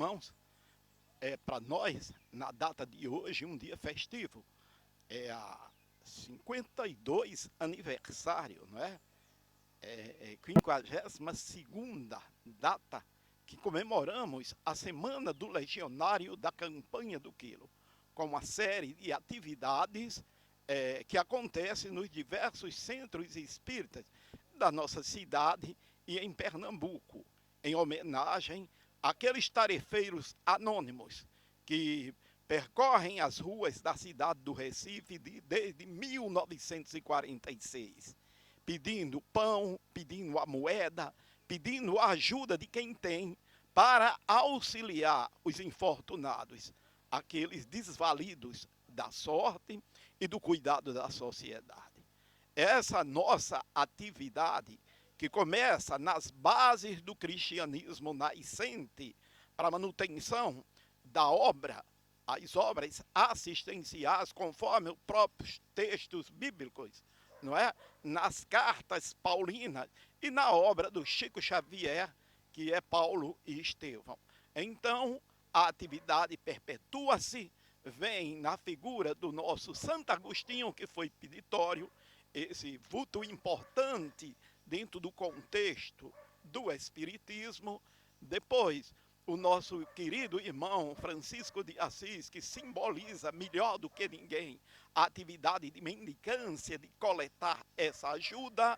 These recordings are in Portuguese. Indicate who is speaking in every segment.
Speaker 1: irmãos, para nós, na data de hoje, um dia festivo. É a 52 aniversário, não é? 52ª data que comemoramos a Semana do Legionário da Campanha do Quilo, com uma série de atividades que acontecem nos diversos centros espíritas da nossa cidade e em Pernambuco, em homenagem àqueles tarefeiros anônimos que percorrem as ruas da cidade do Recife desde 1946, pedindo pão, pedindo a moeda, pedindo a ajuda de quem tem para auxiliar os infortunados, aqueles desvalidos da sorte e do cuidado da sociedade. Essa nossa atividade, que começa nas bases do cristianismo nascente para a manutenção da obra, as obras assistenciais, conforme os próprios textos bíblicos, não é? Nas cartas paulinas e na obra do Chico Xavier, que é Paulo e Estevão. Então, a atividade perpetua-se, vem na figura do nosso Santo Agostinho, que foi peditório, esse vulto importante dentro do contexto do Espiritismo. Depois, o nosso querido irmão Francisco de Assis, que simboliza melhor do que ninguém a atividade de mendicância, de coletar essa ajuda.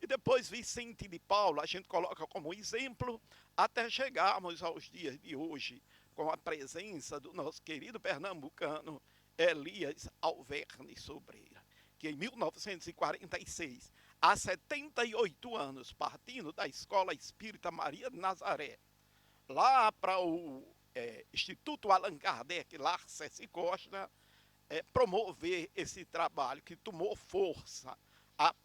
Speaker 1: E depois Vicente de Paulo, a gente coloca como exemplo, até chegarmos aos dias de hoje, com a presença do nosso querido pernambucano Elias Alverne Sobreira, que em 1946, há 78 anos, partindo da Escola Espírita Maria de Nazaré, lá para o Instituto Allan Kardec, Larces e Costa, promover esse trabalho que tomou força,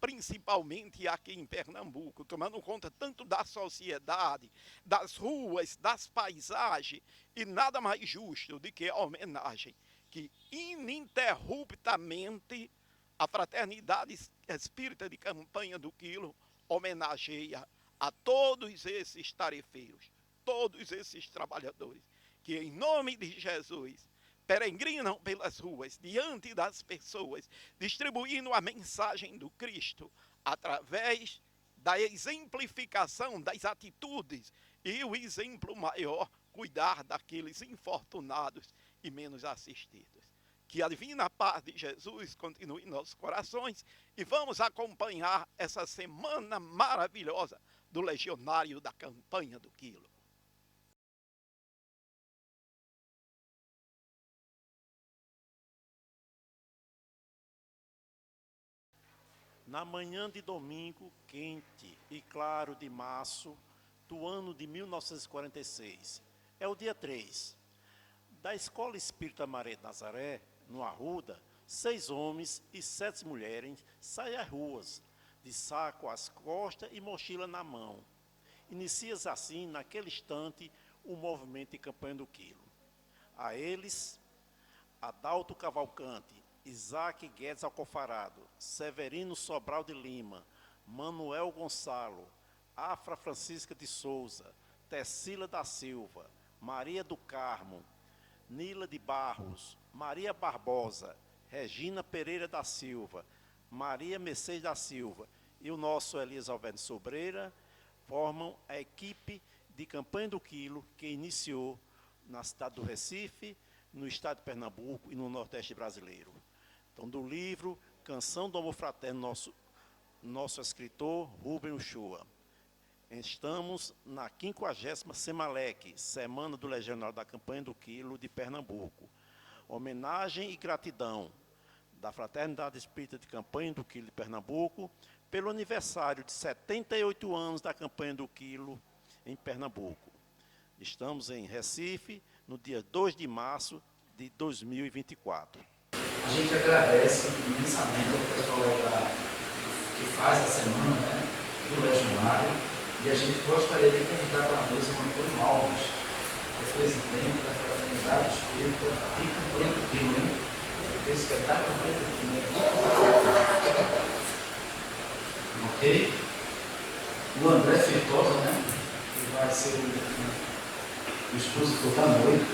Speaker 1: principalmente aqui em Pernambuco, tomando conta tanto da sociedade, das ruas, das paisagens, e nada mais justo do que a homenagem que ininterruptamente a Fraternidade Espírita de Campanha do Quilo homenageia a todos esses tarefeiros, todos esses trabalhadores, que em nome de Jesus peregrinam pelas ruas, diante das pessoas, distribuindo a mensagem do Cristo, através da exemplificação das atitudes, e o exemplo maior, cuidar daqueles infortunados e menos assistidos. Que a divina paz de Jesus continue em nossos corações, e vamos acompanhar essa semana maravilhosa do Legionário da Campanha do Quilo.
Speaker 2: Na manhã de domingo, quente e claro de março do ano de 1946, é o dia 3, da Escola Espírita Maria de Nazaré, no Arruda, 6 homens e 7 mulheres saem às ruas, de saco às costas e mochila na mão. Inicia-se assim, naquele instante, o movimento de Campanha do Quilo. A eles, Adalto Cavalcante, Isaac Guedes Alcofarado, Severino Sobral de Lima, Manuel Gonçalo, Afra Francisca de Souza, Tecila da Silva, Maria do Carmo, Nila de Barros, Maria Barbosa, Regina Pereira da Silva, Maria Mercedes da Silva e o nosso Elias Alverne Sobreira formam a equipe de Campanha do Quilo que iniciou na cidade do Recife, no estado de Pernambuco e no Nordeste brasileiro. Então, do livro Canção do Amor Fraterno, nosso escritor Rubem Uchoa. Estamos na 50ª Semalec, Semana do Legionário da Campanha do Quilo de Pernambuco. Homenagem e gratidão da Fraternidade Espírita de Campanha do Quilo de Pernambuco pelo aniversário de 78 anos da Campanha do Quilo em Pernambuco. Estamos em Recife, no dia 2 de março de 2024.
Speaker 3: A gente agradece imensamente ao pessoal que faz a semana, né, do Legionário, e a gente gostaria de convidar para a mesa o Antônio Alves, presidente da Fraternidade Espírita de Campanha do Quilo, né? Esse espetáculo Campanha do Quilo. Ok? O André Feitosa, né, que vai ser o o esposo ficou tão doido.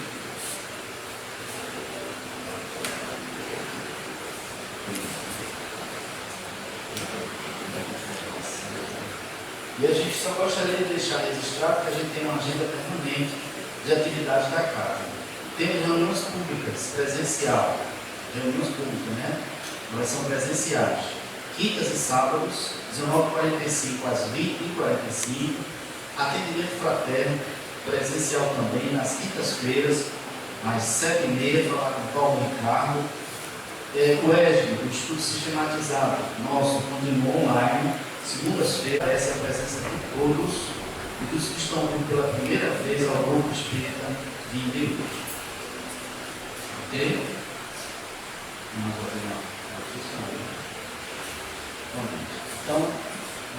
Speaker 3: E a gente só gostaria de deixar registrado que a gente tem uma agenda permanente de atividades da casa. Temos reuniões públicas, presencial. Reuniões públicas, né? Elas são presenciais. Quintas e sábados, 19h45 às 20h45. Atendimento fraterno, presencial também, nas quintas-feiras, às 7h30, falar com o Paulo Ricardo. O ESG, o estudo sistematizado, nosso continua online. Segundas-feiras, essa é a presença de todos e dos que estão vindo pela primeira vez ao grupo espírita de Deus. Ok? Então,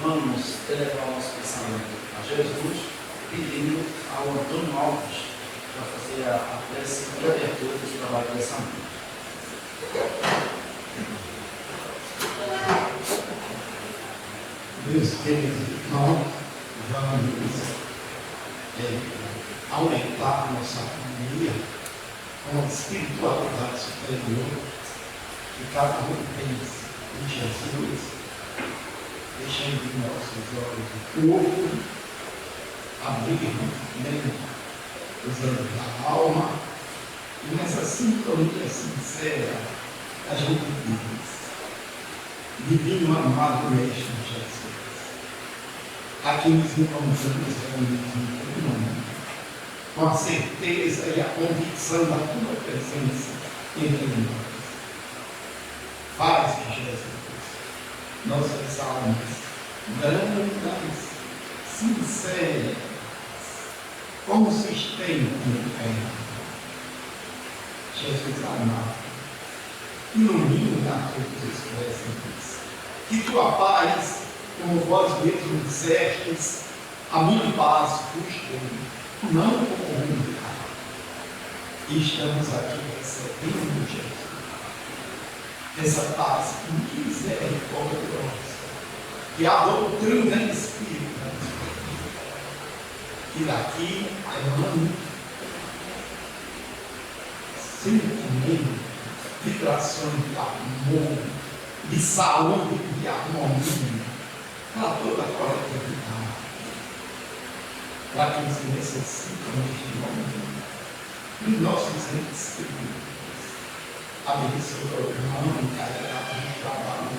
Speaker 3: vamos elevar o nosso pensamento a Jesus, pedindo ao Antônio Alves para fazer a prece de abertura do trabalho dessa noite.
Speaker 4: Meus queridos irmãos, vamos aumentar nossa harmonia com a espiritualidade superior que cada um tem em Jesus, deixando em nossos olhos o corpo, abrirmos mente, usando a alma, e nessa sintonia sincera a gente diz: Divino amado Mestre Jesus, aqui nos encontramos reunidos em comum, com a certeza e a convicção da tua presença entre nós. Faz, Jesus, nossas almas brandas, sinceras, consistentes no pé. Jesus amado, ilumina todos os presentes. Que tua paz, como vós mesmos dissestes, a minha paz vos dou, não como o mundo dá. E estamos aqui recebendo, Jesus, essa paz misericordiosa, que a doutrina espírita, que daqui a ano, sentimento, vibrações de amor, de saúde, de harmonia, para toda a coletividade, para quem se necessita neste momento, dos nossos entes queridos. Abençoa o irmão encarregado do trabalho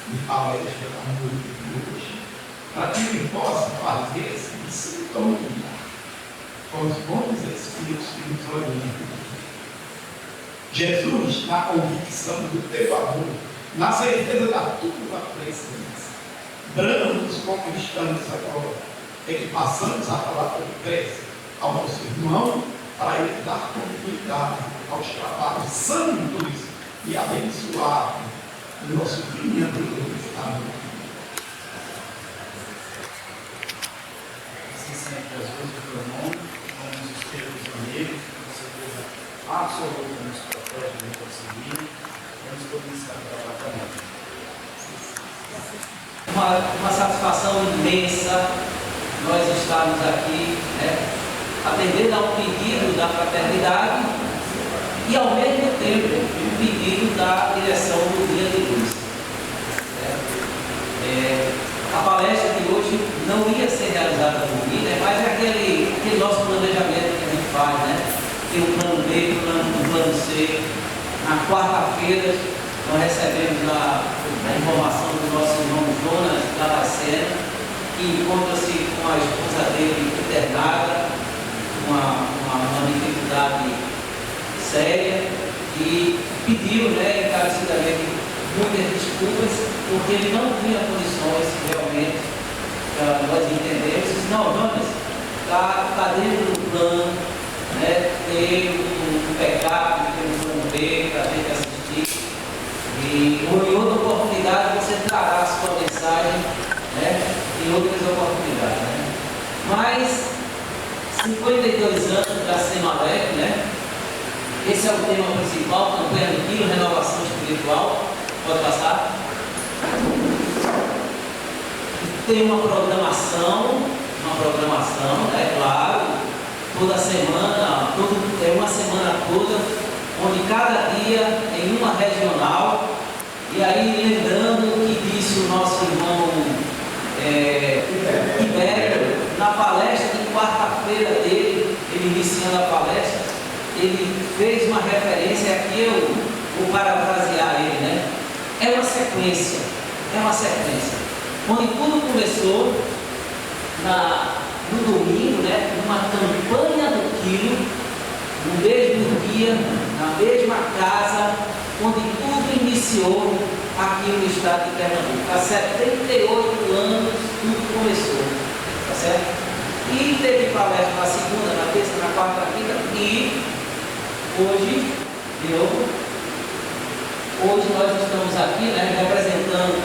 Speaker 4: de palestra da noite de hoje, para que ele possa fazer-se de sintonia com os bons espíritos que nos orientam. Jesus, na convicção do teu amor, na certeza da tua presença, brandos como estamos agora, é que passamos a falar com prece ao nosso irmão, para ele dar continuidade aos trabalhos santos e abençoados do nosso Criador. Amém.
Speaker 3: Assim sempre, Jesus, o teu nome, como os espíritos amigos, com certeza absoluta nos protege de conseguir, vamos começar a trabalhar também.
Speaker 5: Uma satisfação imensa nós estarmos aqui, atendendo ao pedido da fraternidade e ao mesmo tempo o pedido da direção do Dia de Luz. A palestra de hoje não ia ser realizada por mim, mas é aquele nosso planejamento que a gente faz, tem o plano B, o plano C. Na quarta-feira nós recebemos a informação do nosso irmão Jonas Damasceno, que encontra-se com a esposa dele internada, uma dificuldade séria, e pediu encarecidamente muitas desculpas, porque ele não tinha condições realmente, nós entendemos. Disse: não, Jonas, está dentro do plano, ter um pecado, ter um plano B para a gente assistir, e em outra oportunidade você trará a sua mensagem, em outras oportunidades. Mas 52 anos da Semalec, esse é o tema principal, campanha do Quilo, renovação espiritual. Pode passar. Tem uma programação, claro, toda semana, uma semana toda, onde cada dia em uma regional. E aí, lembrando o que disse o nosso irmão Tibério, na palestra de quarta-feira dele, ele iniciando a palestra, ele fez uma referência, aqui eu vou parafrasear ele, né? É uma sequência. Onde tudo começou no domingo, né? Numa campanha do quilo, no mesmo dia, na mesma casa, onde tudo iniciou aqui no estado de Pernambuco. Há 78 anos tudo começou, tá certo? E teve palestra na segunda, na terça, na quarta, na quinta, e hoje, de novo, hoje nós estamos aqui, né, representando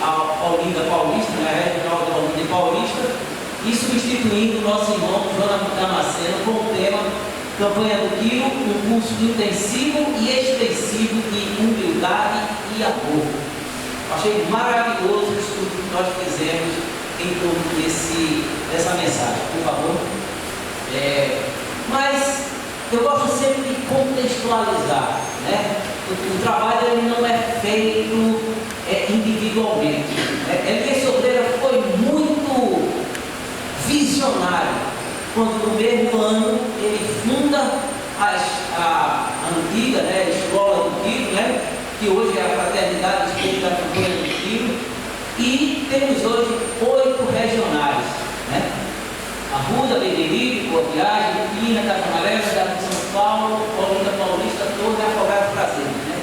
Speaker 5: a Olinda Paulista, né, a regional da Olinda Paulista, e substituindo o nosso irmão Jonathan Damasceno com o tema Campanha do Quilo, um curso intensivo e extensivo de humildade e amor. Achei maravilhoso o estudo que nós fizemos em torno dessa mensagem, por favor. Mas eu gosto sempre de contextualizar, né? O trabalho ele não é feito individualmente. Elias Sobreira foi muito visionário quando no mesmo ano ele funda a antiga, né, Escola do Quilo, né, que hoje é a Fraternidade Espírita da Campanha do Quilo, e temos hoje 8 regionais, né? Arruda, Beberibe, Boa Viagem, Pina, Cajamaré, Cidade de São Paulo, Olinda Paulista, toda a Afogado Brasil, né?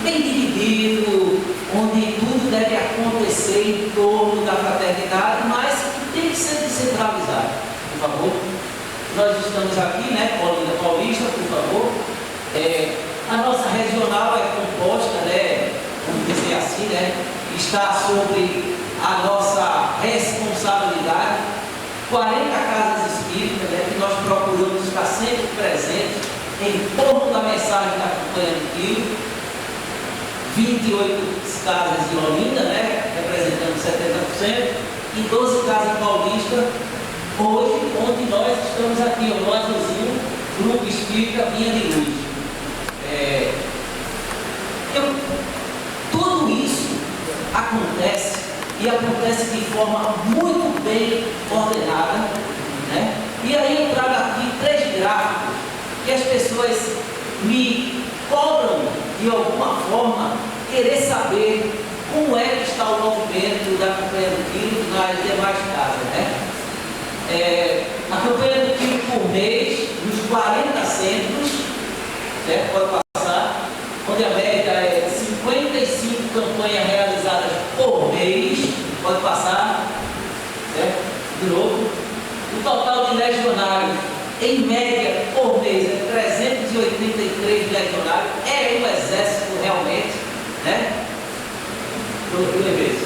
Speaker 5: Bem dividido, onde tudo deve acontecer em torno da fraternidade, mas tem que ser descentralizado. Por favor, nós estamos aqui, né, Olinda Paulista, por favor. A nossa regional é composta, né, vamos dizer assim, né, está sobre a nossa responsabilidade, 40 casas espíritas, né, que nós procuramos estar sempre presentes em torno da mensagem da campanha do Quilo, 28 casas de Olinda, né, representando 70%, e 12 casas paulistas. Hoje, onde nós estamos aqui, nós vizinhos, Grupo Espírita Vinha de Luz. Tudo isso acontece, e acontece de forma muito bem ordenada, né? E aí eu trago aqui 3 gráficos que as pessoas me cobram de alguma forma querer saber como é que está o movimento da campanha do Quilo nas demais casas, né? A campanha do Quilo por mês, nos 40 centros, certo? Pode passar, onde a média é 55 campanhas realizadas por mês, pode passar, certo? De novo, o total de legionários, em média, por mês, é 383 legionários, é um exército realmente, né? Por mês.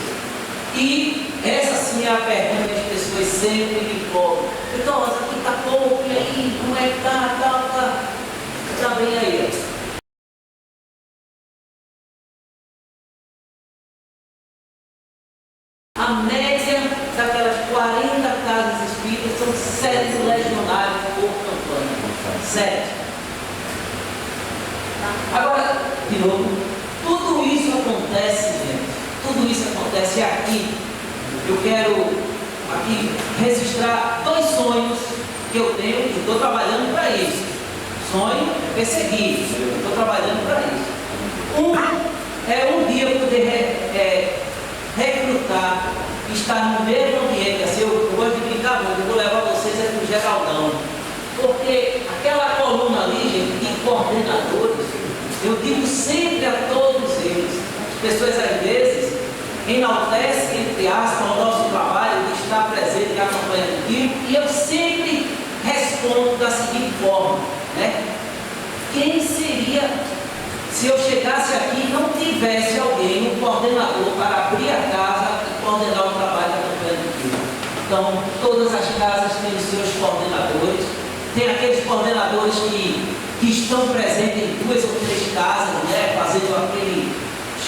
Speaker 5: E essa sim é a pergunta que as pessoas sempre me cobram. Então, aqui está pouco, e aí, como é que está? Está bem aí. A média daquelas 40 casas espíritas são 7 legionários por campanha. 7. Agora, de novo, tudo isso acontece, gente. Tudo isso acontece aqui. Eu quero aqui registrar 2 sonhos que eu tenho e estou trabalhando para isso. Sonho é perseguir, estou trabalhando para isso. É um dia poder recrutar, estar no mesmo ambiente. Assim, eu gosto de brincar muito, eu vou levar vocês para o Geraldão. Porque aquela coluna ali, gente, de coordenadores, eu digo sempre a todos eles, as pessoas às vezes enaltecem, entre aspas, o nosso trabalho de estar presente na campanha do Quilo, e eu sempre respondo da seguinte forma, né? Quem seria, se eu chegasse aqui e não tivesse alguém, um coordenador, para abrir a casa e coordenar o trabalho da campanha do Quilo? Então, todas as casas têm os seus coordenadores, tem aqueles coordenadores que estão presentes em 2 ou 3 casas, né, fazendo aquele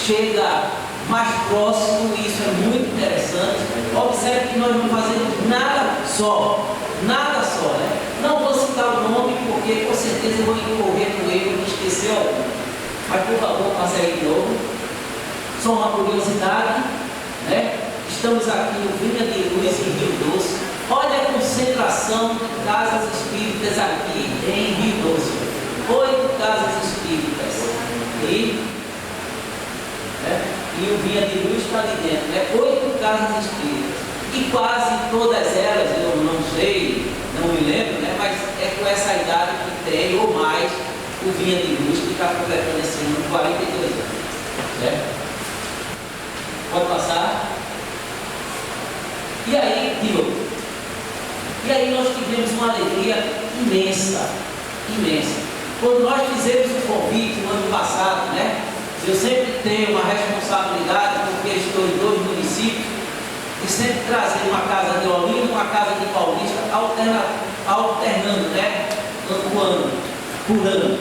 Speaker 5: chega mais próximo, e isso é muito interessante. Observe que nós não fazemos nada só, né? Não vou citar citar o nome porque com certeza eu vou incorrer no erro de esquecer algum. Mas por favor, passe aí de novo. Só uma curiosidade, né? Estamos aqui no Vinha de Luz em Rio Doce. Olha a concentração de casas espíritas aqui em Rio Doce. 8 casas espíritas. E o Vinha de Luz está ali dentro, né? 8 casas espíritas. E quase todas elas, eu não sei, não me lembro, né? Mas é com essa idade que tem, ou mais, o Vinha de Luz, que está completando esse ano 42 anos. Certo? Pode passar. E aí, de novo. E aí nós tivemos uma alegria imensa, imensa. Quando nós fizemos o convite no ano passado, né? Eu sempre tenho uma responsabilidade, porque estou em 2 municípios, e sempre trazer uma casa de Olinda e uma casa de Paulista, alternando, né? Por ano.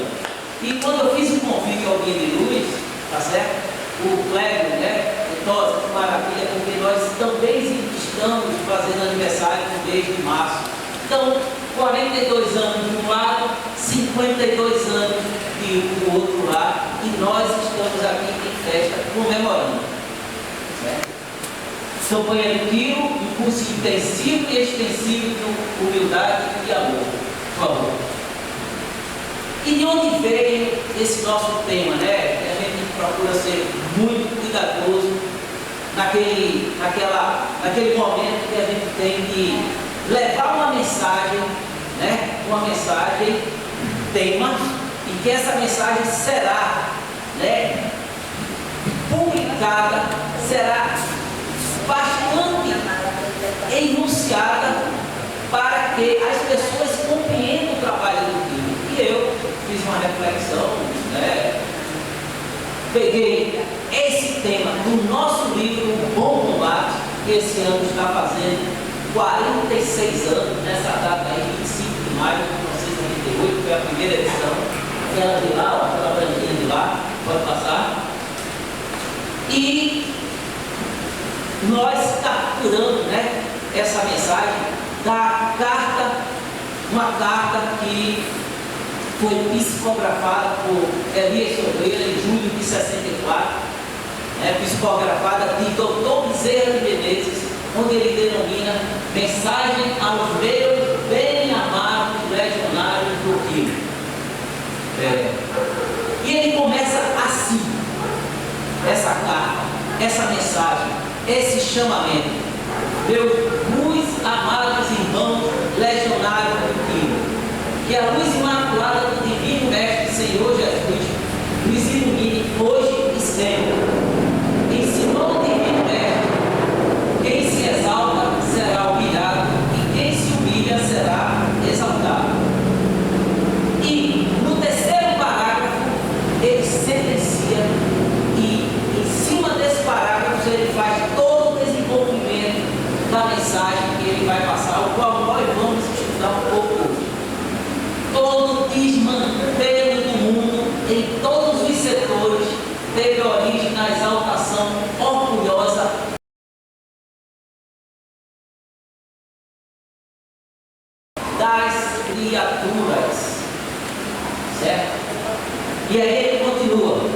Speaker 5: E quando eu fiz o convite ao Vinha de Luz, tá certo? O Clébio, né? Nossa, que maravilha, porque nós também estamos fazendo aniversário no mês de março. Então, 42 anos de um lado, 52 anos do outro lado, e nós estamos aqui em festa comemorando. Certo? Campanha do Tiro, um curso intensivo e extensivo de humildade e amor. Por favor. E de onde veio esse nosso tema, né? Que a gente procura ser muito cuidadoso naquele momento que a gente tem que levar uma mensagem, né? Uma mensagem, tema, e que essa mensagem será, né? Publicada, será bastante enunciada para que as pessoas compreendam o trabalho do time. E eu fiz uma reflexão, né? Peguei esse tema do nosso livro Bom Combate, que esse ano está fazendo 46 anos, nessa data aí, 25 de maio de 1988, foi a primeira edição, aquela de lá, aquela branquinha de lá, pode passar. E nós capturamos, né, essa mensagem da carta, uma carta que foi psicografada por Elias Sobreira em julho de 64, psicografada de Dr. Bezerra de Menezes, onde ele denomina Mensagem aos meus bem-amados legionários do Rio. E ele começa assim, essa carta, essa mensagem, esse chamamento. Meus amados irmãos legionários do Rio, que a luz imaculada do Divino Mestre Senhor Jesus nos ilumine hoje e sempre. Ensinou o Divino Mestre: quem se exalta será humilhado, e quem se humilha será exaltado. E no terceiro parágrafo ele sentencia, e em cima desse parágrafo ele faz todo o desenvolvimento da mensagem que ele vai passar, o qual nós vamos estudar um pouco hoje. Todo desmantelo do mundo, em todos os setores, teve origem na exaltação orgulhosa das criaturas. Certo? E aí ele continua: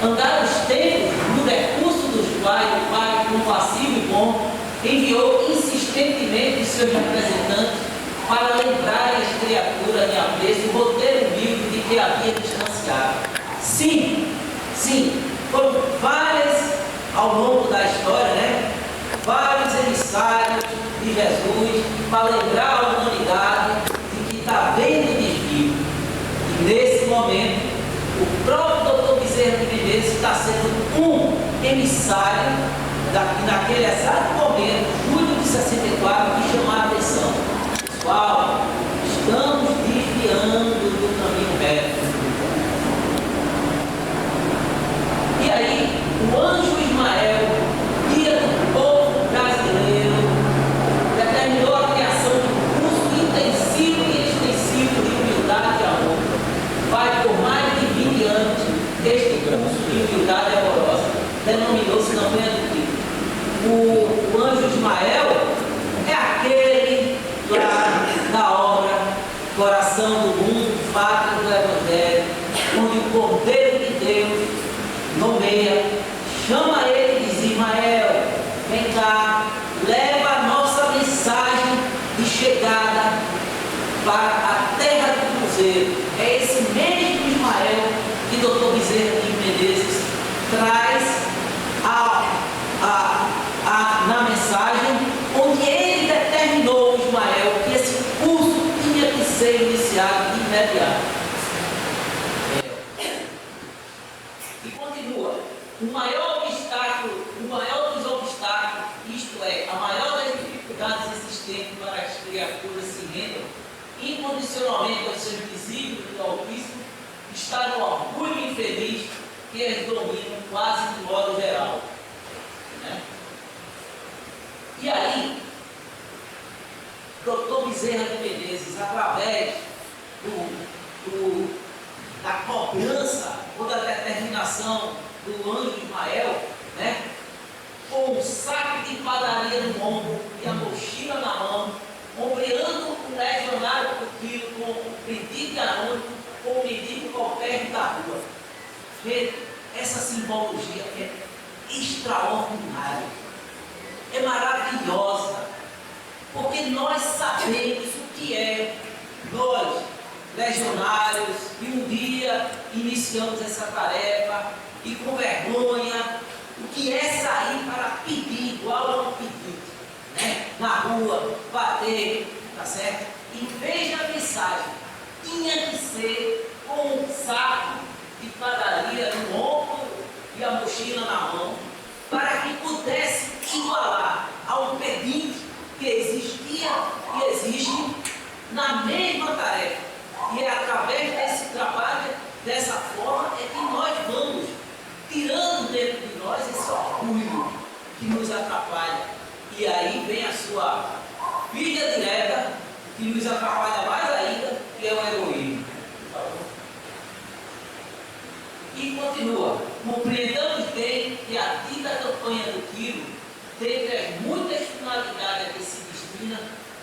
Speaker 5: andaram os tempos no recurso dos quais o Pai, compassivo e bom, enviou insistentemente os seus representantes para lembrarem as criaturas de apreço o roteiro humilde de que havia distanciado. Sim, foram várias, ao longo da história, né? Vários emissários de Jesus para lembrar a humanidade de que está vendo o desvio. E nesse momento, o próprio Dr. Bezerra de Menezes está sendo um emissário naquele exato momento, julho de 64, que chamar a atenção. Pessoal, estamos desviando do caminho reto. E aí, o anjo Ismael, guia do povo brasileiro, determinou a criação de um curso intensivo e extensivo de humildade e amor. Vai por mais de 20 anos, este curso de humildade amorosa denominou-se não foi adquirido. O anjo Ismael é aquele lá da obra proclamação do mundo, pátria do Evangelho, onde o Cordeiro de Deus nomeia, chama ele e diz: Ismael, vem cá, leva a nossa mensagem de chegada para a terra do cruzeiro. É esse mesmo Ismael que Dr. Bezerra de Menezes traz na mensagem, onde ele determinou, Ismael, que esse curso tinha que ser iniciado de imediato. E continua: o maior dos obstáculos, isto é, a maior das dificuldades existentes para as criaturas se rendam incondicionalmente aos seus desígnios do Altíssimo, está no orgulho infeliz que eles dominam quase de modo geral. Né? E aí, Dr. Bezerra de Menezes, através da cobrança ou da determinação do anjo Ismael, né, com um saco de padaria no ombro e a mochila na mão, ombreando o legionário do quilo com o mendigo anônimo ou o mendigo qualquer da rua. Veja, essa simbologia é extraordinária, é maravilhosa, porque nós sabemos o que é nós, legionários, e um dia iniciamos essa tarefa e com vergonha, o que é sair para pedir, igual a um pedido, né? Na rua, bater, tá certo? E veja a mensagem, tinha que ser com um saco de padaria no ombro e a mochila na mão, para que pudesse igualar a um pedinte que existia e existe na mesma tarefa. E é através desse trabalho, dessa forma, é que nós vamos tirando dentro de nós esse orgulho que nos atrapalha. E aí vem a sua filha direta, que nos atrapalha mais ainda, que é o egoísmo. E continua: compreendamos bem que a dita campanha do Quilo, dentre as muitas finalidades a que se destina,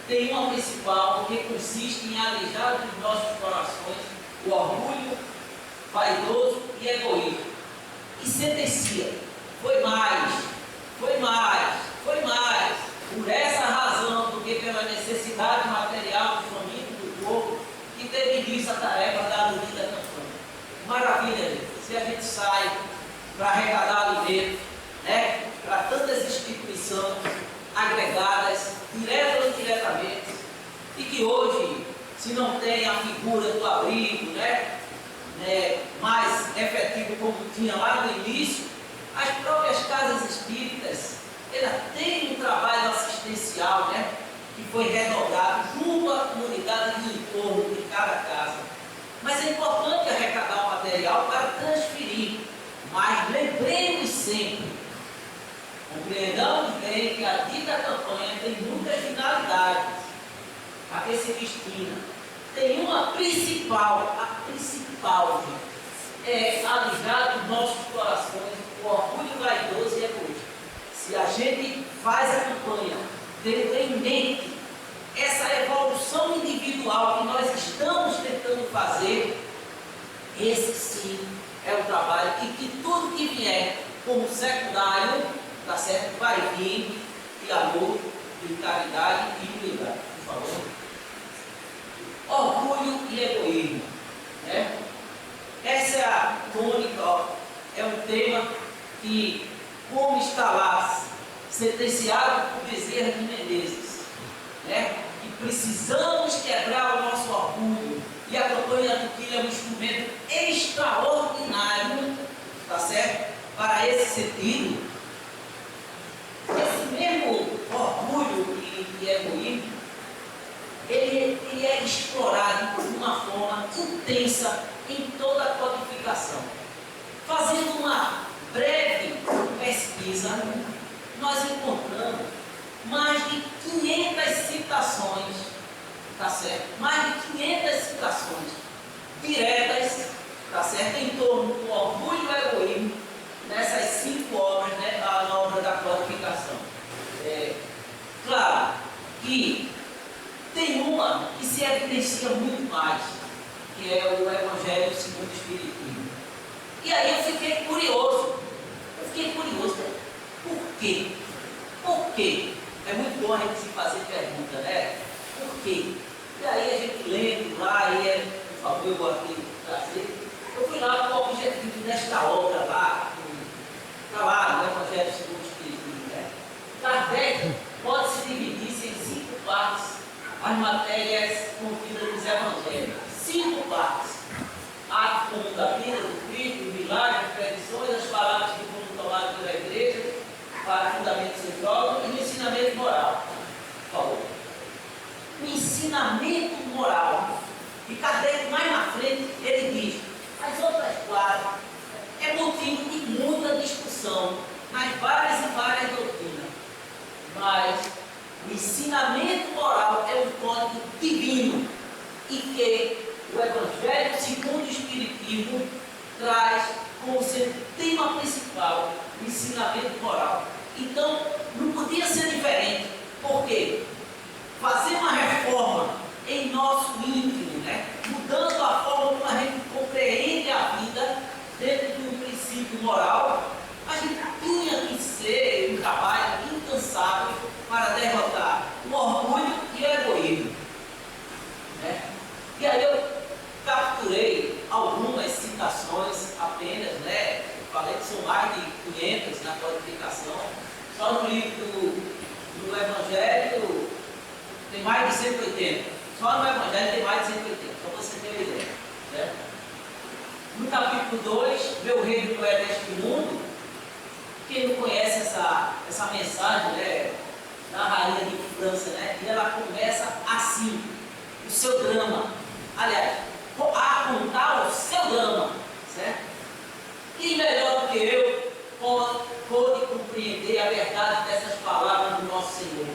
Speaker 5: tem uma principal, que consiste em alejar dos nossos corações o orgulho vaidoso e egoísta. E sentencia: foi mais. Por essa razão, porque pela necessidade material do faminto do povo, que teve início a tarefa da unida campanha. Maravilha, gente. Se a gente sai para arrecadar alimento, né, para tantas instituições agregadas, direta ou indiretamente, e que hoje, se não tem a figura do abrigo, né, mais efetivo como tinha lá no início, as próprias casas espíritas, elas têm um trabalho assistencial, né, que foi redobrado junto à comunidade do entorno de cada casa. Mas é importante arrecadar o material para transferir, mas lembremos sempre, compreendamos bem que a dita campanha tem muitas finalidades a que se destina. Tem uma principal, a principal, gente, é alijar dos nossos corações o orgulho vaidoso e egoísta. Se a gente faz a campanha tendo em mente essa evolução individual que nós estamos tentando fazer, esse sim é o trabalho, e que tudo que vier como secundário, tá certo, vai vir de amor, de caridade e de unidade. Por favor. Orgulho e egoísmo, né? Essa é a tônica, ó, é um tema que, como está lá, sentenciado por Bezerra de Menezes, né? E precisamos quebrar o nosso orgulho, e a campanha do Quilo é um instrumento extraordinário, tá certo? Para esse sentido. Esse mesmo orgulho e egoísmo, ele é explorado de uma forma intensa em toda a codificação. Fazendo uma breve pesquisa, nós encontramos mais de 500 citações, tá certo? Mais de 500 citações diretas, tá certo? Em torno do orgulho e o egoísmo, nessas 5 obras, né, na obra da codificação. Claro que tem uma que se evidencia evidencia muito mais, que é o Evangelho segundo o Espiritismo. E aí eu fiquei curioso. Por quê? Por quê? É muito bom a gente se fazer pergunta, né? Por quê? E aí a gente lendo lá, por favor, eu vou aqui trazer. Eu fui lá com o objetivo desta obra lá, no Evangelho segundo o Espiritismo, né? Kardec pode se dividir em 5 partes as matérias contidas nos Evangelhos. 5 partes. Ato comum da vida do Cristo, os milagres, as predições, as palavras que foram tomadas pela igreja para fundamentos em prova e o ensinamento moral. Por favor. O ensinamento moral. E Kardec, mais na frente, ele diz: as outras 4 é motivo de muita discussão nas várias e várias doutrinas. Mas o ensinamento moral é um código divino e que o Evangelho segundo o Espiritismo traz como seu tema principal o ensinamento moral. Então, não podia ser diferente. Por quê? Fazer uma reforma em nosso íntimo, né? Mudando a forma como a gente compreende a vida dentro de um princípio moral, a gente tinha que ser um trabalho incansável para derrotar o orgulho e o egoísmo. Né? E aí eu capturei algumas citações apenas, né? Eu falei que são mais de 500 na codificação. Só no livro do Evangelho tem mais de 180. Só no Evangelho tem mais de 180, só para você ter uma ideia. Né? No capítulo 2, meu reino não é deste mundo. Quem não conhece essa mensagem, né, da rainha de França, né? E ela começa assim, o seu drama. Aliás, a contar o seu drama, certo? E melhor do que eu pôde compreender a verdade dessas palavras do nosso Senhor.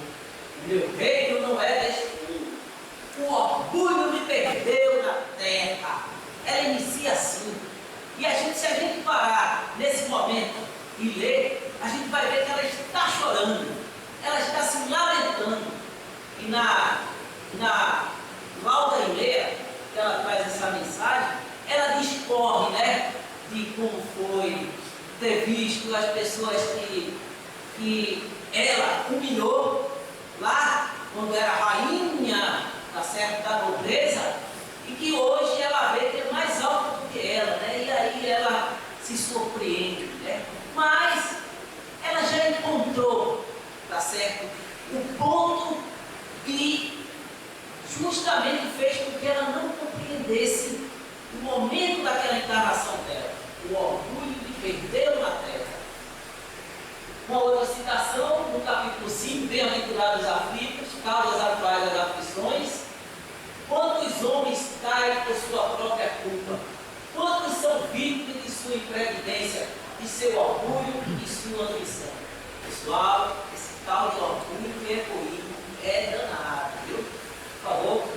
Speaker 5: Meu reino não é deste mundo. O orgulho me perdeu na terra. Ela inicia assim. E se a gente parar nesse momento e ler, a gente vai ver que ela está chorando. Ela está se lamentando. E na Lauda Ileia, que ela traz essa mensagem, ela discorre, né, de como foi ter visto as pessoas que ela humilhou lá quando era rainha, tá certo, da nobreza, e que hoje ela vê que é mais alto do que ela, né? E aí ela se surpreende, né? Mas ela já encontrou, tá certo, o ponto que justamente fez com que ela não compreendesse o momento daquela encarnação dela, o orgulho de perdê-lo na terra. Uma outra citação, no capítulo 5, bem-aventurados os aflitos, causas atuais das aflições. Quantos homens caem por sua própria culpa? Quantos são vítimas de sua imprevidência, de seu orgulho e sua ambição? Pessoal, esse tal de orgulho e egoísmo é danado, viu? Por favor.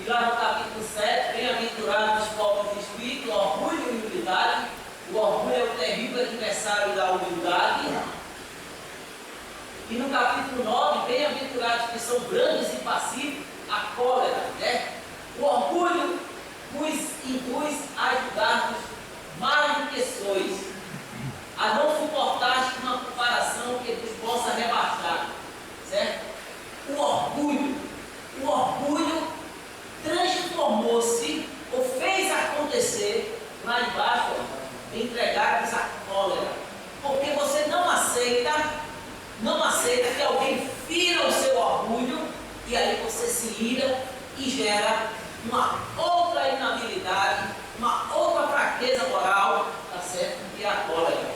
Speaker 5: E lá no capítulo 7, bem-aventurados os pobres de espírito, orgulho e humildade. O orgulho é o terrível adversário da humildade. E no capítulo 9, bem-aventurados que são grandes e pacíficos, a cólera, né? O orgulho vos induz a ajudar-vos mais do que sois, a não suportar uma comparação que vos possa rebaixar, certo? O orgulho transformou-se ou fez acontecer lá embaixo, entregar-vos a cólera, porque você não aceita que alguém fira o seu orgulho e aí você se ira e gera uma outra inabilidade, uma outra fraqueza moral, tá certo? Que é a cólera.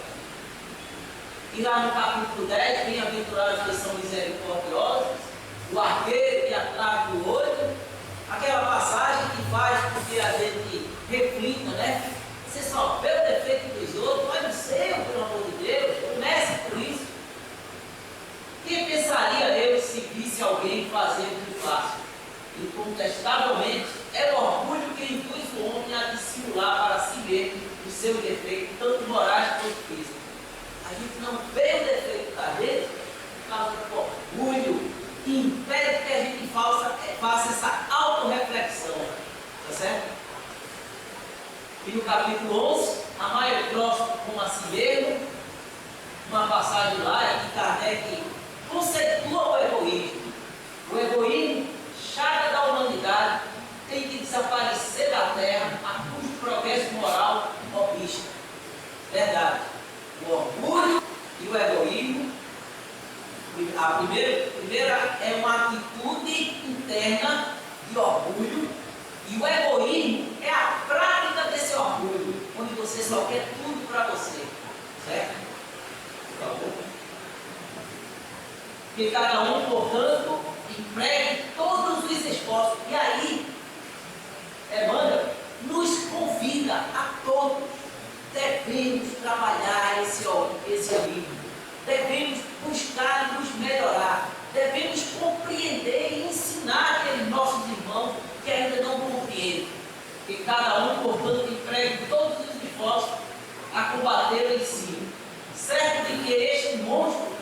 Speaker 5: E lá no capítulo 10, bem-aventurados que são misericordiosos, o arqueiro que atrapa o olho, aquela passagem que faz com que a gente reflita, né? Você só vê o defeito dos outros, mas o seu, pelo amor de Deus, comece por isso. Quem pensaria eu se visse alguém fazendo o que faço? Incontestavelmente, é o orgulho que induz o homem a dissimular para si mesmo os seus defeitos, tanto morais quanto físicos. A gente não vê o defeito da gente por causa do orgulho que impede que a gente faça essa autorreflexão que conceitua o egoísmo. O egoísmo, chaga da humanidade, tem que desaparecer da terra a cujo progresso moral obsta. Verdade. O orgulho e o egoísmo, a primeira é uma atitude interna de orgulho, e o egoísmo é a prática desse orgulho, onde você só quer tudo para você. Certo? Por favor. Que cada um, portanto, empregue todos os esforços. E aí, Emmanuel nos convida a todos. Devemos trabalhar esse equilíbrio. Devemos buscar nos melhorar. Devemos compreender e ensinar aqueles nossos irmãos que ainda não compreendem. Que cada um, portanto, empregue todos os esforços a combater em si. Certo de que este monstro,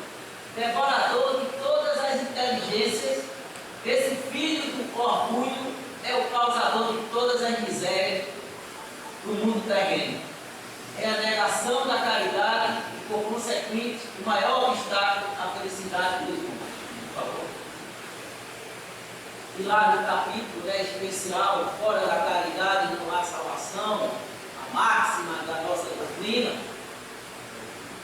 Speaker 5: devorador de todas as inteligências, esse filho do orgulho, é o causador de todas as misérias do mundo terreno. É a negação da caridade e, por consequente, o maior obstáculo à felicidade dos irmãos. Por favor. E lá no capítulo especial, fora da caridade não há salvação, a máxima da nossa doutrina,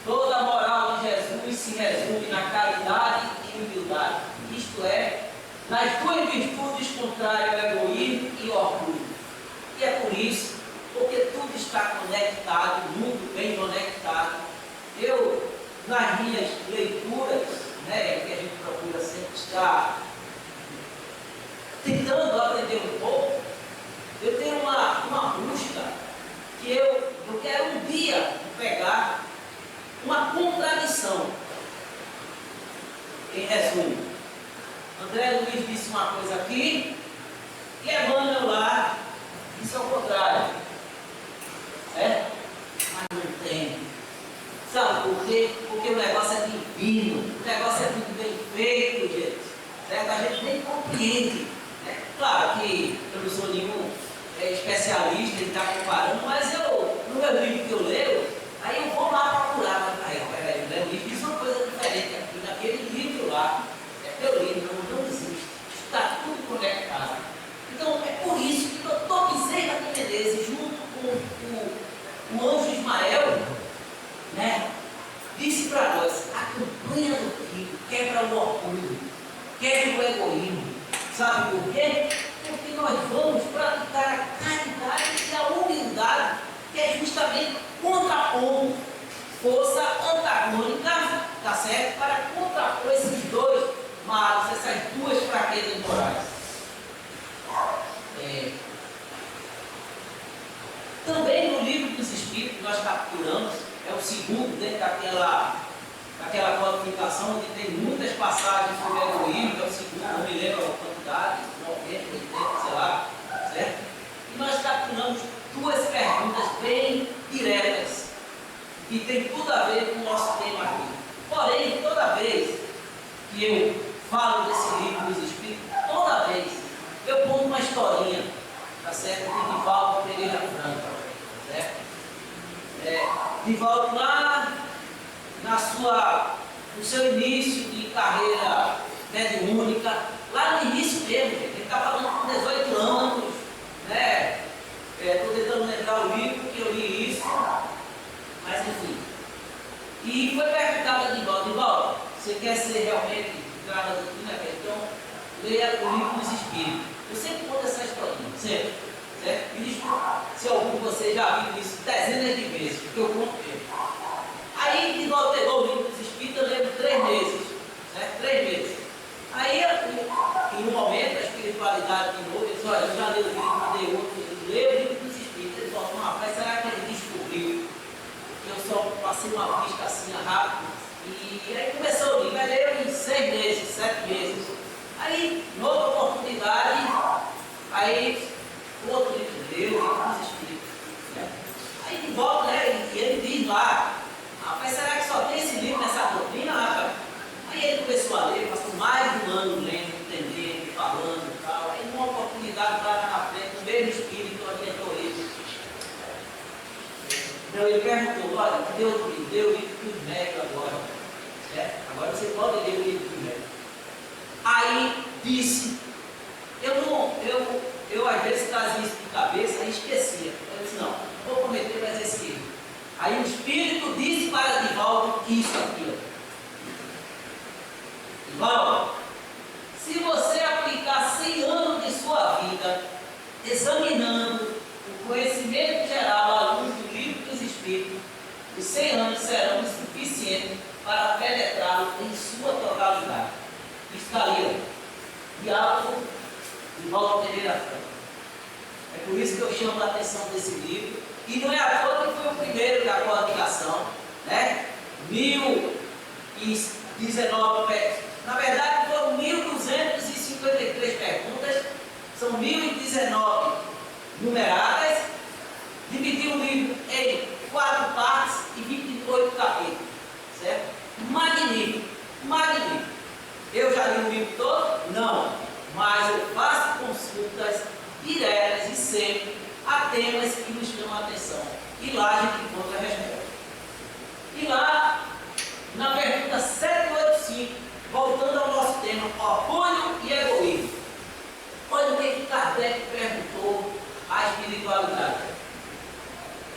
Speaker 5: toda a moral de Jesus se resume na caridade e humildade, isto é, nas duas virtudes contrárias ao egoísmo e orgulho. E é por isso, porque tudo está conectado, muito bem conectado. Eu, nas minhas leituras, que a gente procura sempre estar tentando aprender um pouco, eu tenho uma busca que eu quero um dia pegar uma contradição. Em resumo, André Luiz disse uma coisa aqui e Emmanuel lá disse ao contrário. Mas não tem. Sabe por quê? Porque o negócio é divino, o negócio é muito bem feito, gente. Certo? A gente nem compreende. Claro que eu não sou nenhum especialista em estar comparando, mas no meu livro que eu leio, aí eu vou lá procurar, mas o livro diz uma coisa diferente aqui, naquele livro lá, é meu livro, não existe, está tudo conectado. Então é por isso que o doutor Bezerra de Menezes, junto com o anjo Ismael, disse para nós, a campanha do filho quebra o orgulho, quebra o egoísmo. Sabe por quê? Porque nós vamos praticar a caridade e a humildade, que é justamente contrapondo força antagônica, tá certo? Para contrapor esses dois males, essas duas fraquezas morais. Também no livro dos Espíritos nós capturamos, é o segundo dentro daquela qualificação onde tem muitas passagens sobre egoísmo, é o segundo, não me lembro a quantidade, 90, 80, sei lá, certo? E nós capturamos duas perguntas bem diretas, que tem tudo a ver com o nosso tema aqui. Porém, toda vez que eu falo desse livro dos Espíritos, toda vez eu ponho uma historinha, tá certo? De Divaldo Pereira Franco, certo? Divaldo lá no seu início de carreira mediúnica, lá no início mesmo, ele está falando com 18 anos, estou tentando lembrar o livro que eu li isso, mas enfim. E foi perguntado a Divaldo, você quer ser realmente grava da doutrina? Então, leia o livro dos Espíritos. Eu sempre conto essa historinha, sempre. Certo? E se algum de vocês já viu isso dezenas de vezes, porque eu conto mesmo. Aí Divaldo pegou o livro dos Espíritos, eu lembro 3 meses, certo? 3 meses. Aí, em um momento, a espiritualidade de novo, ele disse, olha, eu já li o livro, dei outro, leio o livro dos Espíritos. Ele falou, rapaz, será que ele descobriu? Eu só passei uma vista assim, rápido. E aí começou o livro, aí leu em 6 meses, 7 meses. Aí, nova oportunidade, aí outro livro leu, o livro dos Espíritos. Aí de volta, e ele diz lá, rapaz, será que só tem esse livro nessa doutrina, rapaz? Aí ele começou a ler, passou mais de um ano lendo, entendendo, falando e tal. Aí uma oportunidade lá na frente, o mesmo Espírito orientou ele. Então ele perguntou, olha, deu o livro dos médios agora, certo? Agora você pode ler o livro primeiro. Aí disse, eu às vezes trazia isso de cabeça e esquecia. Eu disse, não vou prometer mais esse livro. Aí o Espírito disse para Divaldo isso aqui, ó. Divaldo, se você aplicar 100 anos de sua vida examinando o conhecimento geral à luz do livro dos Espíritos, os 100 anos serão suficientes para penetrá-lo em sua totalidade. Isso está ali, ó. Diálogo de Divaldo Pereira Franco. É por isso que eu chamo a atenção desse livro. E não é à toa que foi o primeiro da coordenação, né? 1019 perguntas. Na verdade, foram 1.253 perguntas, são 1.019 numeradas. Dividiu o livro em 4 partes e 28 capítulos, certo? Magnífico, magnífico. Eu já li o livro todo? Não, mas eu faço consultas diretas e sempre a temas que nos chamam a atenção. E lá a gente encontra a resposta. E lá, na pergunta 785, voltando ao nosso tema, orgulho e egoísmo. Olha o que Kardec perguntou à espiritualidade.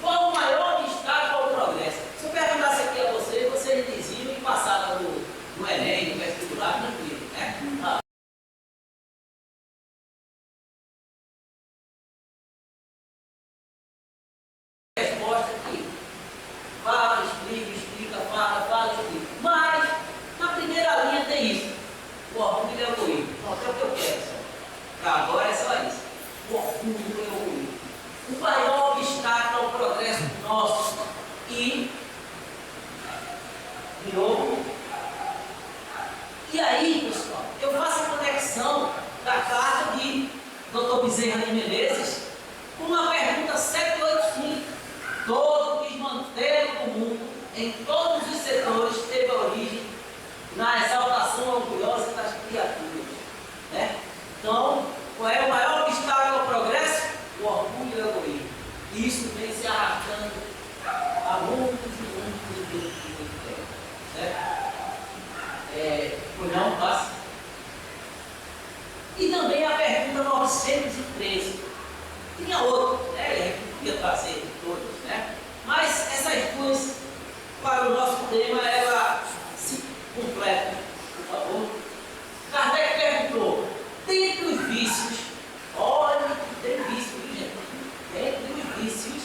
Speaker 5: Qual o maior obstáculo ao progresso? Se eu perguntasse aqui a vocês, vocês diziam e passavam no Enem, no vestibular, tranquilo, né? Resposta aqui. Fala, explica, fala, explica. Mas, na primeira linha tem isso. O orgulho e o egoísmo. Pronto, é o que eu quero só. Para agora é só isso. O orgulho e o egoísmo. O maior obstáculo ao progresso nosso. E, de novo, e aí, pessoal, eu faço a conexão da carta de Dr. Bezerra de Menezes com a pergunta 785. Todo desmantelo do mundo, em todos os setores, teve origem na exaltação orgulhosa das criaturas. Né? Então, qual é o maior obstáculo ao progresso? O orgulho e o egoísmo. E isso vem se arrastando há muitos e muitos tempo. Certo? Pois não, passa. E também a pergunta 913. Tinha outra, né? A gente podia trazer todas, né? Mas essas duas, para o nosso tema, ela se completa, por favor. Kardec perguntou, dentre os vícios, olha que tem vício, viu, gente? Dentre os vícios,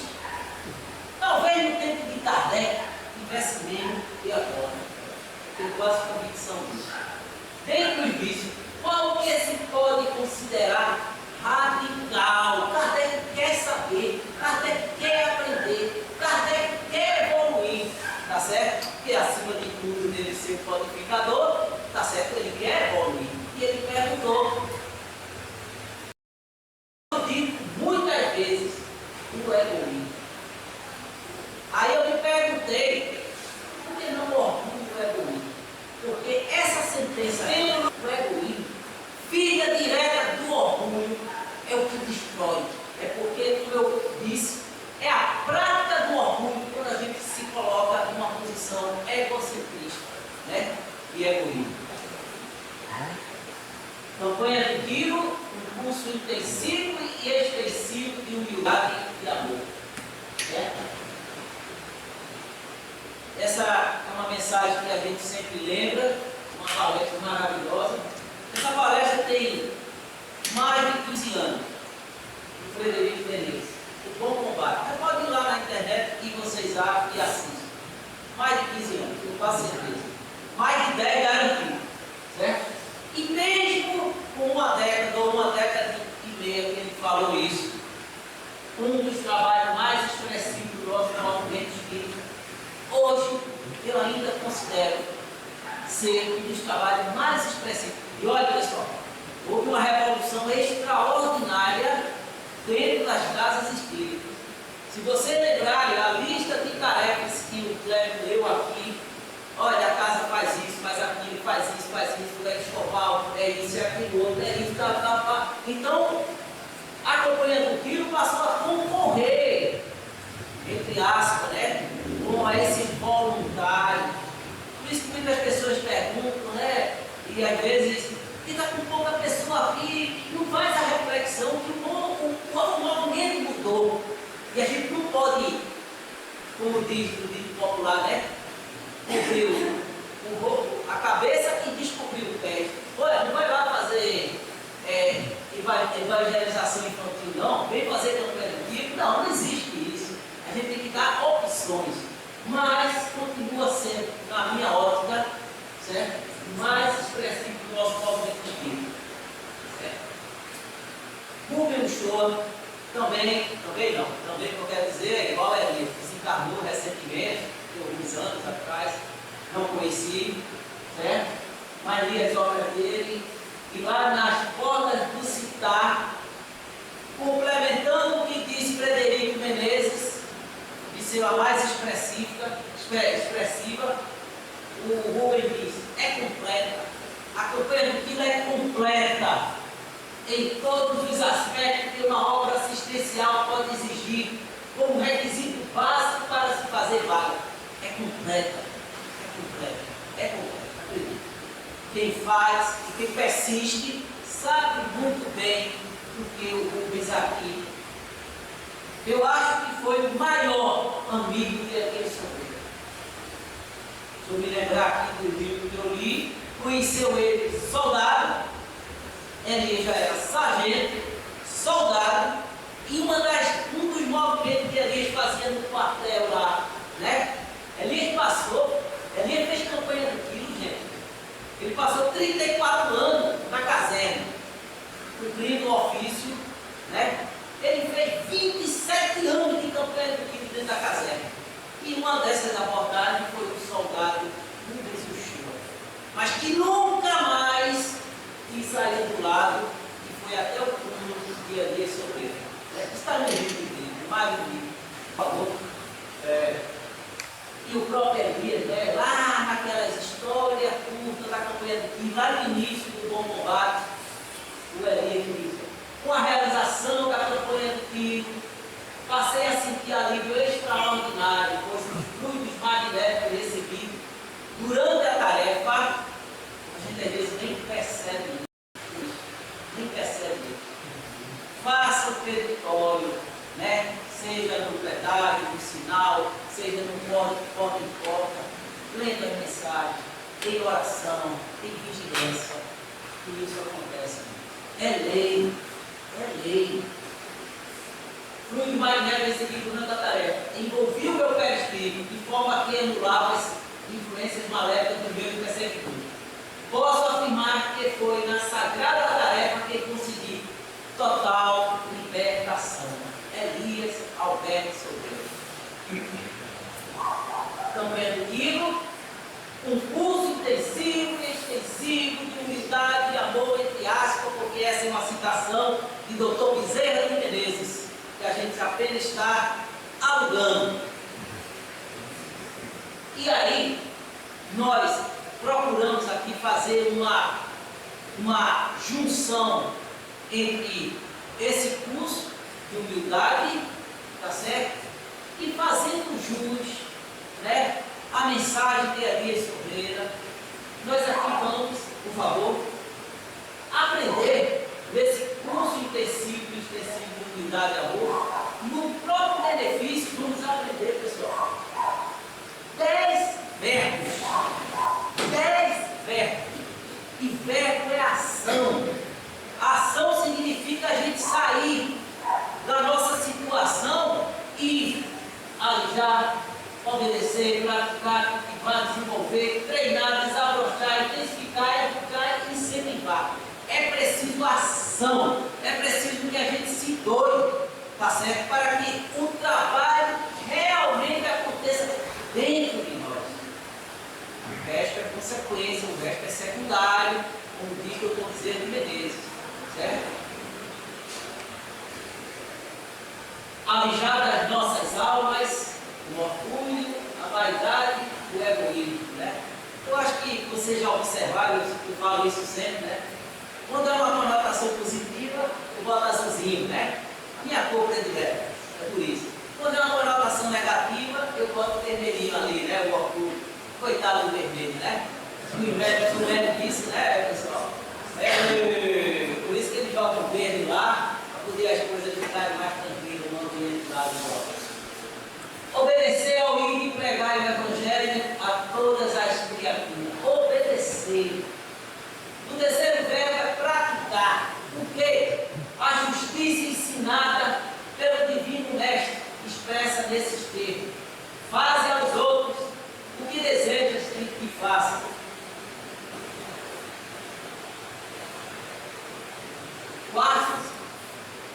Speaker 5: talvez no tempo de Kardec tivesse menos que agora. Tenho quase convicção disso. Dentre os vícios, qual que se pode considerar radical? Kardec quer saber, Kardec quer aprender, Kardec quer evoluir, tá certo? Porque acima de tudo dele ser codificador, tá certo? Ele quer evoluir. E ele perguntou, eu digo muitas vezes, o egoísmo. Aí eu me perguntei, por que não orgulho o egoísmo? Porque essa sentença, o egoísmo, filha direta do orgulho, é o que destrói. É porque, como eu disse, é a prática do orgulho quando a gente se coloca numa posição egocentrista, né? E egoísmo. Campanha de tiro, um curso intensivo e extensivo de humildade e amor. Certo? Essa é uma mensagem que a gente sempre lembra, uma palestra maravilhosa. Essa palestra tem mais de 15 anos, do Frederico Menezes, o Bom Combate. Você pode ir lá na internet e vocês acham e assistem. Mais de 15 anos, eu faço certeza. Mais de 10 garantido, certo? E mesmo com uma década ou uma década e meia que ele falou isso, um dos trabalhos mais expressivos do nosso movimento espírita, hoje eu ainda considero ser um dos trabalhos mais expressivos. E olha, pessoal, houve uma revolução extraordinária dentro das casas espíritas. Se você lembrar a lista de tarefas que o Cléber deu aqui, olha, a casa faz isso, faz aquilo, faz isso, é escovar, é isso, é aquilo outro, é isso, tá. Então, a Companhia do Tiro passou a concorrer, entre aspas, né, com esses voluntários. Por isso que muitas pessoas perguntam, E às vezes fica com pouca pessoa aqui, não faz a reflexão que o movimento mudou. E a gente não pode, como diz o dito popular, né? Cobrir a cabeça e descobrir o pé. Olha, não vai lá fazer evangelização infantil, não. Vem fazer campanha do tipo. Não, não existe isso. A gente tem que dar opções. Mas continua sendo, na minha ótica, certo? Mais expressivo do nosso movimento político. Rubem Uchoa, também que eu quero dizer, é igual a Elias, que se encarnou recentemente, alguns anos atrás, não conheci, certo? Mas li as obras dele, e lá nas portas do citar, complementando o que disse Frederico Menezes, de ser a mais expressiva, o Rubem diz, é completa, a campanha do Quilo é completa em todos os aspectos que uma obra assistencial pode exigir como requisito básico para se fazer vaga. É completa, acredito. Quem faz e quem persiste sabe muito bem do que o Rubens aqui. Eu acho que foi o maior amigo de aquele sobreiro. Se eu me lembrar aqui do livro que eu li, conheceu ele soldado, ele já era sargento, soldado, e um dos movimentos que Elias fazia no quartel lá, né? Elias fez campanha do Quilo, gente. Ele passou 34 anos na caserna, cumprindo o ofício, né? Ele fez 27 anos de campanha do Quilo dentro da caserna. E uma dessas abordagens foi o soldado Rubens Uchoa, mas que nunca mais quis sair do lado e foi até o túmulo de Elias Sobreiro. Está no livro dele, mais um livro, por favor. E o próprio Elias, né, lá naquelas histórias curtas da campanha do Quilo, lá no início do Bom Combate, o Elias diz, com a realização da campanha do Quilo, passei a sentir alívio extraordinário, pois os frutos magnéticos recebidos durante a tarefa, a gente às vezes nem percebe isso. Faça o peditório, né? Seja no plenário, no sinal, seja no porta em porta, lendo as mensagens, em oração, em vigilância, e isso acontece. É lei. Fluido magnético recebido durante a tarefa envolvia o meu perispírito de forma que anulava as influências maléficas do meu perseguidor. Posso afirmar que foi na sagrada tarefa que consegui total libertação. Elias Alberto Sobreiro. Campanha do Quilo, um curso intensivo e extensivo de humildade e amor, entre aspas, porque essa é uma citação de Dr. Bezerra de Menezes, que a gente apenas está alugando. E aí, nós procuramos aqui fazer uma junção entre esse curso de humildade, tá certo? E fazendo jus, né, a mensagem de Elias Sobreira. Nós aqui vamos, por favor, aprender nesse curso intensivo de humildade e amor, no próprio benefício, vamos aprender, pessoal, 10 verbos. 10 verbos. E verbo é ação. Ação significa a gente sair da nossa situação e alijar, obedecer, praticar, cultivar, desenvolver, treinar, desabrochar, intensificar, educar e incentivar. É preciso ação, é preciso que a gente se doe, tá certo? Para que o trabalho realmente aconteça dentro de nós. O resto é consequência, o resto é secundário, como diz o Dr. Bezerra de Menezes, certo? Alijar das nossas almas o orgulho, a vaidade e o egoísmo, né? Eu acho que vocês já observaram, eu falo isso sempre, né? Quando é uma conotação positiva, eu boto azulzinho, né? Minha cor predileta, é por isso. Quando é uma conotação negativa, eu boto vermelhinho ali, né? O orgulho. Coitado do vermelho, né? o médico disse, né, pessoal? Por isso que eles jogam verde lá, para poder as coisas ficarem mais tranquilas no ambiente lá do nosso. Obedecer ao ir e pregar o Evangelho a todas as criaturas. Obedecer. O terceiro verbo é praticar. O quê? A justiça ensinada pelo Divino Mestre, expressa nesses termos. Faze aos outros o que desejas que façam. Quarto,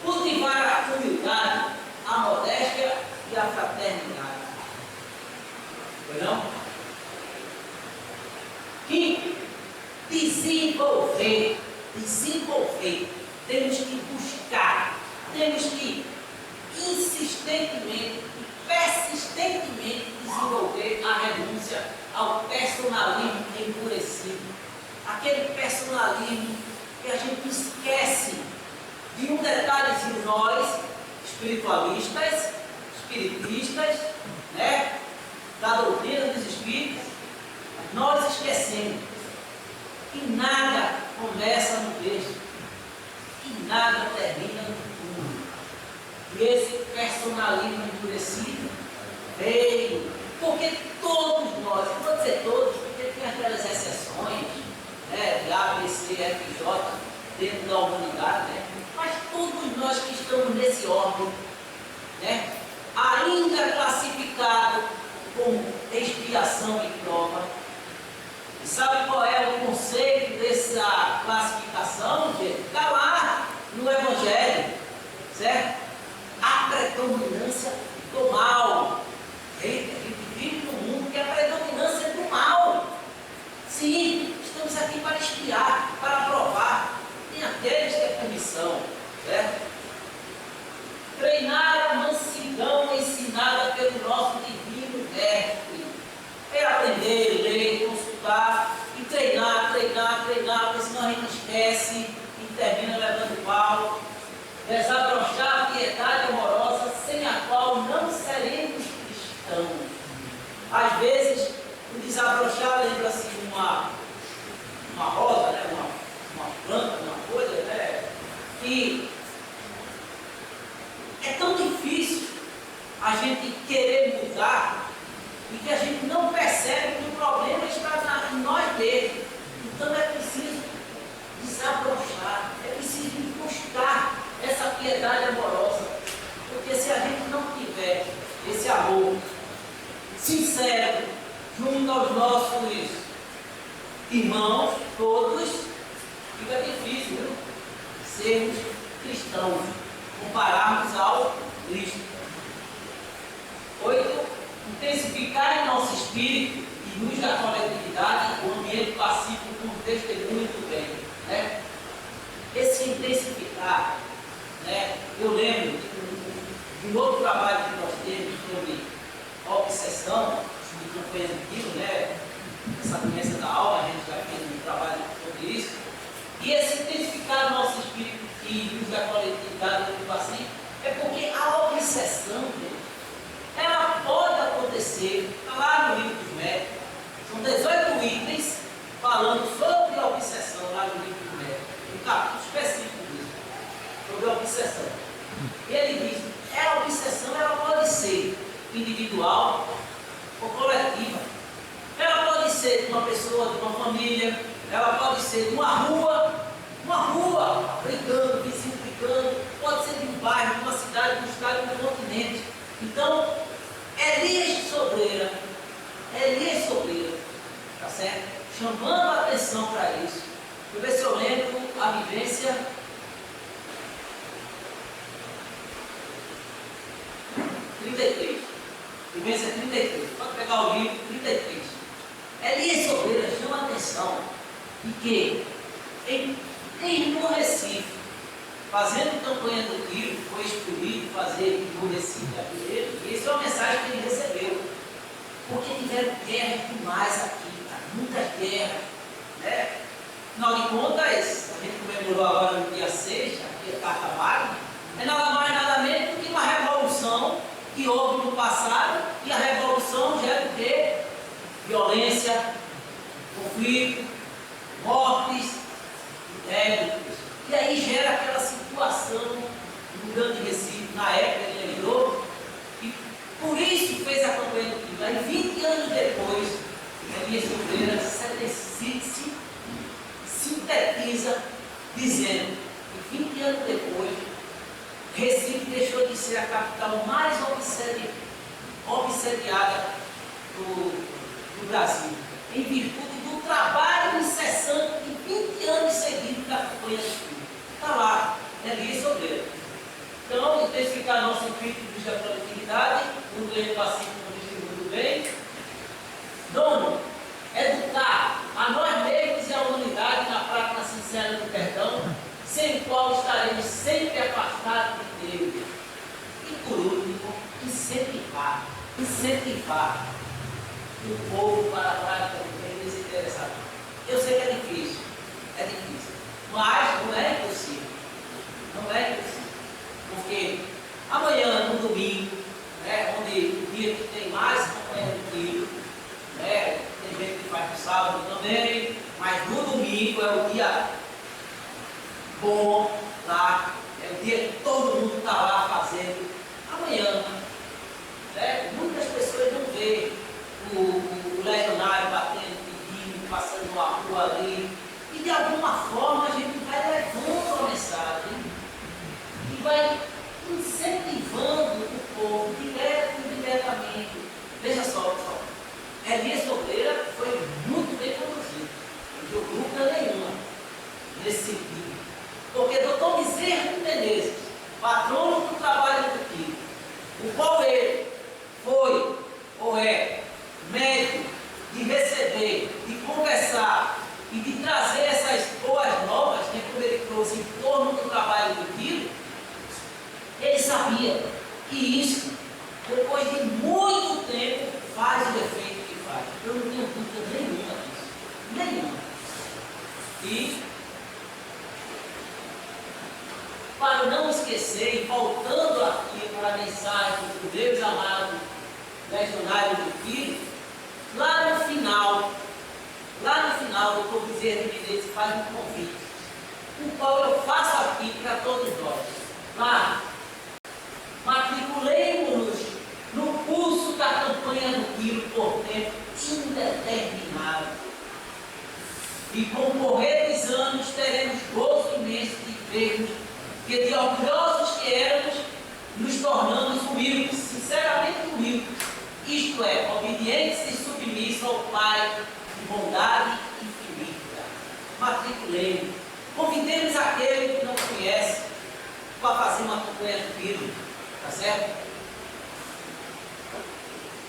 Speaker 5: cultivar a humildade, a modéstia e a fraternidade. Foi não? Quinto, desenvolver. Temos que buscar, temos que insistentemente e persistentemente desenvolver a renúncia ao personalismo endurecido. Aquele personalismo que a gente esquece de um detalhezinho, nós, espiritistas, né, da doutrina dos espíritos, nós esquecemos que nada começa no berço, que nada termina no túmulo. E esse personalismo endurecido veio, porque todos nós, não vou dizer todos, porque tem aquelas exceções, né, de A, B, C, F, J, dentro da humanidade, né, mas todos nós que estamos nesse órgão, né, ainda classificado como expiação e prova. E sabe qual é o conceito dessa classificação, gente? Está lá no Evangelho, certo? A predominância do mal. A gente vive num mundo que é a predominância do mal. Sim, estamos aqui para espiar, para provar. Tem aqueles que é punição, certo? Treinar a mansidão ensinada pelo nosso divino mestre. É aprender, ler, consultar e treinar, porque senão a gente esquece e termina levando pau. Desabrochar a piedade amorosa sem a qual não seremos cristãos. Às vezes, o desabrochar lembra-se de uma rosa, né? uma planta, uma coisa, né? E é tão difícil a gente querer mudar e que a gente não percebe que o problema está em nós mesmos. Então é preciso desabrochar, é preciso buscar essa piedade amorosa, porque se a gente não tiver esse amor sincero junto aos nossos irmãos, todos, fica difícil, viu? Sermos cristãos, compararmos ao Cristo. 8. Intensificar em nosso espírito e luz da coletividade o ambiente pacífico com testemunho do bem. Né? Esse intensificar, né? Eu lembro de um outro trabalho que nós temos sobre obsessão, que foi antigo, né? Essa doença da alma, a gente já fez um trabalho sobre isso. E esse intensificar no nosso espírito e luz da coletividade do pacífico é porque a obsessão, ela pode acontecer, lá no livro dos médicos, são 18 itens falando sobre a obsessão lá no livro dos médicos, um capítulo específico disso, sobre a obsessão. E ele diz, a obsessão ela pode ser individual ou coletiva, ela pode ser de uma pessoa, de uma família, ela pode ser de uma rua brigando, vizinho brigando, pode ser de um bairro, de uma cidade, de um estado, de um continente. Então, Elias Sobreira, tá certo? Chamando a atenção para isso. Deixa eu ver se eu lembro a vivência. 33. Vivência 33. Pode pegar o livro 33. Elias Sobreira chama a atenção de que no Recife, fazendo campanha do tiro, foi escolhido fazer no Recife. E essa é uma mensagem que ele recebeu. Porque tiveram guerras demais aqui, cara, muitas guerras. Né? Afinal de contas, a gente comemorou agora no dia 6, aqui é Carta Magna, é nada mais nada menos do que uma revolução que houve no passado, e a revolução gera o quê? Violência, conflito, mortes, débitos. E aí gera aquela situação no Grande Recife, na época ele lembrou, e por isso fez a campanha do Quilo. Aí 20 anos depois, Elias Silveira sintetiza dizendo que 20 anos depois, Recife deixou de ser a capital mais obsediada do Brasil, em virtude do trabalho incessante de 20 anos seguidos da campanha do Quilo. Está lá, Elias Silveira. Então, intensificar nosso espírito da produtividade, o doente pacífico distribui muito bem. Nono, educar a nós mesmos e a humanidade na prática sincera do perdão, sem o qual estaremos sempre afastados de Deus. E por último, incentivar o povo para a prática do bem desinteressado. Eu sei que é difícil, mas não é impossível. Porque amanhã, no domingo, né, onde o dia que tem mais campanha do Quilo, né, tem gente que faz no sábado também, mas no domingo é o dia bom lá, é o dia que todo mundo está lá fazendo. Amanhã, né, muitas pessoas não veem o legionário batendo, pedindo, passando uma rua ali, e de alguma forma a gente vai levando a mensagem e vai incentivando o povo, direto e indiretamente. Veja só, pessoal, Elias Silveira foi muito bem conduzido, não deu dúvida nenhuma nesse sentido. Porque Dr. Bezerra de Menezes, patrono do trabalho do Quilo, o qual ele foi ou é médico de receber, de conversar e de trazer essas boas novas, né, como ele trouxe em torno do trabalho do Quilo, ele sabia que isso, depois de muito tempo, faz o efeito que faz. Eu não tenho dúvida nenhuma disso. Nenhuma. E, para não esquecer, e voltando aqui para a mensagem do Deus amado, legionário do Quilo, lá no final, o Dr. Bezerra de Menezes faz um convite, o qual eu faço aqui para todos nós. Lá, matriculemos-nos no curso da campanha do Quilo por tempo indeterminado. E com o correr dos anos teremos gozo imenso de vermos que de orgulhosos que éramos, nos tornamos humildes, sinceramente humildes, isto é, obedientes e submissos ao Pai de bondade infinita. Matriculemos, convidemos aquele que não conhece para fazer uma campanha do Quilo. Tá certo?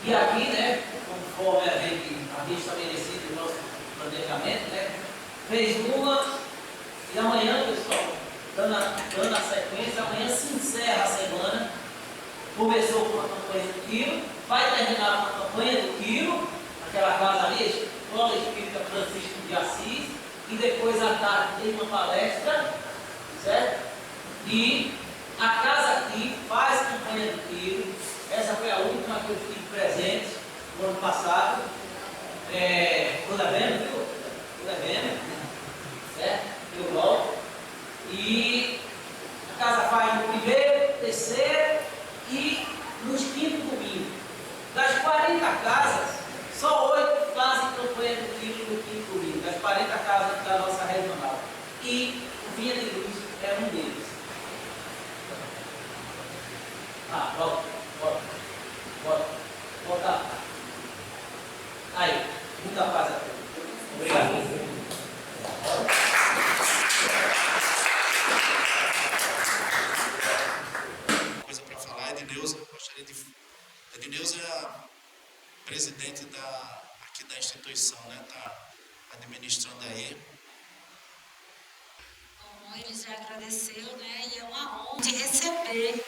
Speaker 5: E aqui, né, conforme a gente havia estabelecido o nosso planejamento, né, fez uma, e amanhã, pessoal, dando a sequência, amanhã se encerra a semana. Começou com a campanha do Quilo, vai terminar com a campanha do Quilo, aquela casa ali, Escola Espírita Francisco de Assis, e depois à tarde tem uma palestra, certo? E a casa aqui faz campanha do Quilo. Essa foi a última que eu tive presente no ano passado. Estou devendo, viu? Estou devendo, certo? Eu volto. E a casa faz no primeiro, terceiro e nos quinto domingo. Das 40 casas, só 8 fazem campanha do Quilo no quinto domingo. Das 40 casas da nossa regional. E o Vinha de Luz é um deles. Volta. Aí, muita paz a todos. Obrigado.
Speaker 6: Coisa para falar, Edneuza, gostaria de... Edneuza é a presidente aqui da instituição, né? Está administrando aí.
Speaker 7: Bom, ele já agradeceu, né? E é uma honra de receber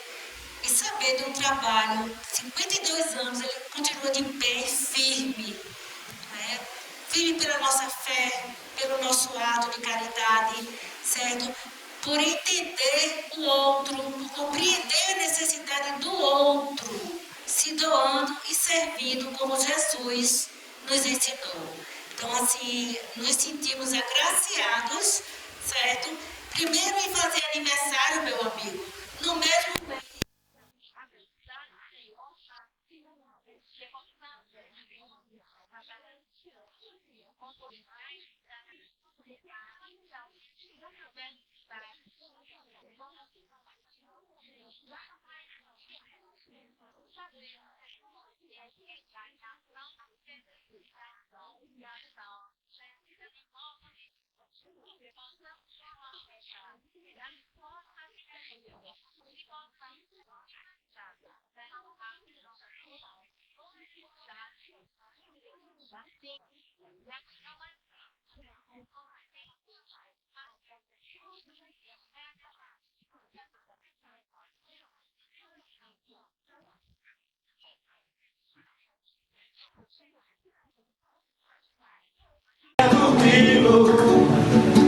Speaker 7: e saber de um trabalho. 52 anos, ele continua de pé e firme. Né? Firme pela nossa fé, pelo nosso ato de caridade, certo? Por entender o outro, por compreender a necessidade do outro, se doando e servindo como Jesus nos ensinou. Então, assim, nos sentimos agraciados, certo? Primeiro em fazer aniversário, meu amigo, no mesmo mês.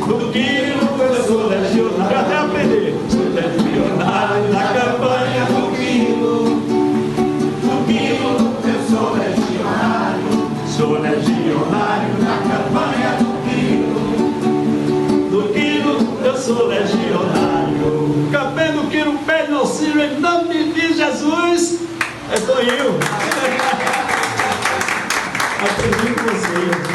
Speaker 8: Do Grilo eu sou legionário. Eu até aprender. Sou legionário na campanha do Grilo. Do Grilo eu sou legionário. Sou legionário na campanha do Grilo. Do Grilo eu sou legionário. Campanha do Grilo pede auxílio em nome de Jesus. É Toninho. Aprendi com você.